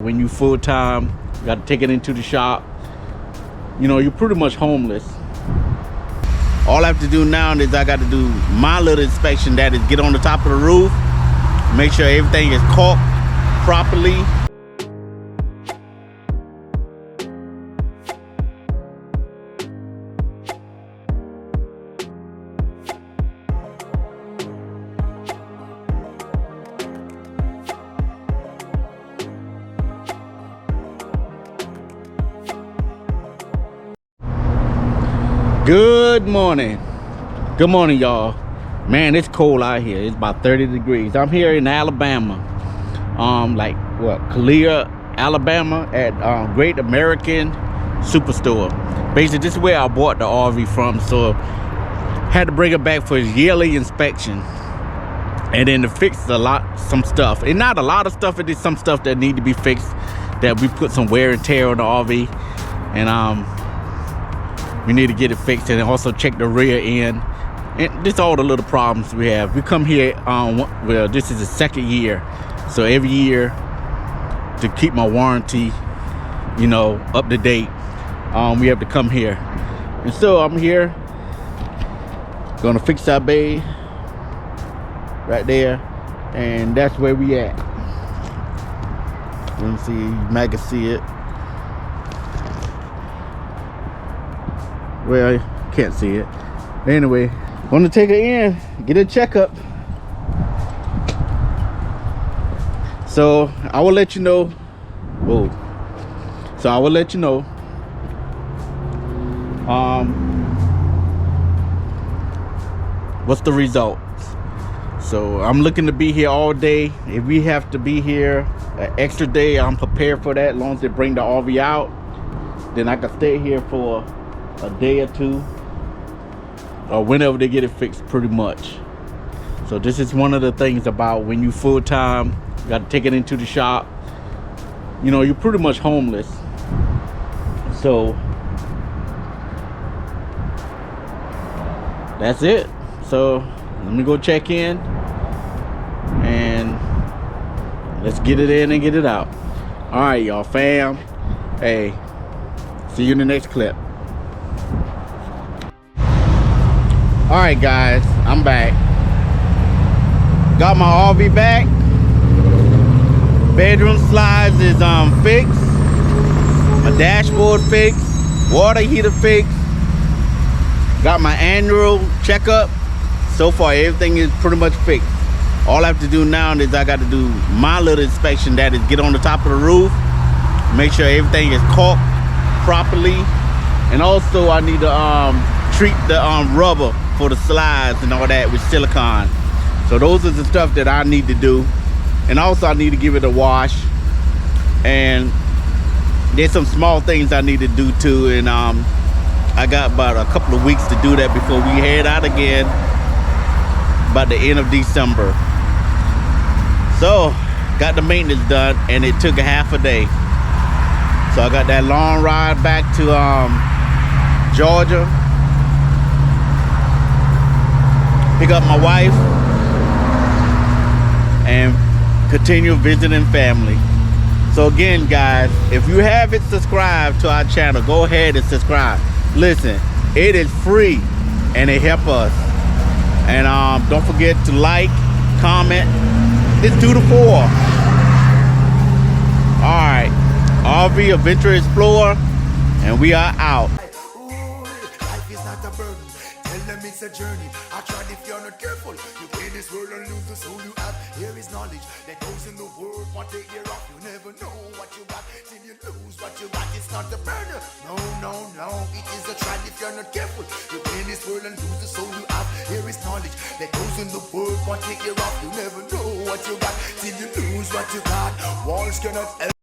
When you full-time, you got to take it into the shop. You know, you're pretty much homeless. All I have to do now is I got to do my little inspection, that is get on the top of the roof, make sure everything is caulked properly. Good morning y'all. Man, it's cold out here. It's about 30 degrees. I'm here in Alabama, like what, Clear, Alabama, at Great American Superstore. Basically, this is where I bought the RV from, so had to bring it back for its yearly inspection and then to fix some stuff. And not a lot of stuff, it is some stuff that need to be fixed, that we put some wear and tear on the RV, and we need to get it fixed, and also check the rear end. And this all the little problems we have. We come here, well, this is the second year. So every year, to keep my warranty, you know, up to date, we have to come here. And so I'm here, gonna fix our bay right there. And that's where we at. Let me see, you might can see it. Well, you can't see it. Anyway, gonna take her in, get a checkup. So I will let you know. Whoa. So I will let you know. What's the results? So I'm looking to be here all day. If we have to be here an extra day, I'm prepared for that. As long as they bring the RV out, then I can stay here for a day or two, or whenever they get it fixed, pretty much. So this is one of the things about when you full-time, you got to take it into the shop. You know, you're pretty much homeless. So that's it. So let me go check in and let's get it in and get it out. All right, y'all, fam. Hey, see you in the next clip. All right, guys, I'm back. Got my RV back. Bedroom slides is fixed. My dashboard fixed. Water heater fixed. Got my annual checkup. So far, everything is pretty much fixed. All I have to do now is I got to do my little inspection, that is get on the top of the roof, make sure everything is caulked properly, and also I need to treat the rubber for the slides and all that with silicone. So those are the stuff that I need to do. And also I need to give it a wash. And there's some small things I need to do too. And I got about a couple of weeks to do that before we head out again by the end of December. So got the maintenance done, and it took a half a day. So I got that long ride back to Georgia, pick up my wife, and continue visiting family. So again, guys, if you haven't subscribed to our channel, go ahead and subscribe. Listen, it is free and it helps us. And don't forget to like, comment. It's 2 to 4. All right, RV Adventure Explorer, and we are out. It's a journey. I tried if you're not careful. You play this world and lose the soul you have. Here is knowledge that goes in the world. One take your off. You never know what you got till you lose what you got. It's not the burner. No, no, no. It is a trap if you're not careful. You play this world and lose the soul you have. Here is knowledge that goes in the world. One take your off. You never know what you got till you lose what you got. Walls cannot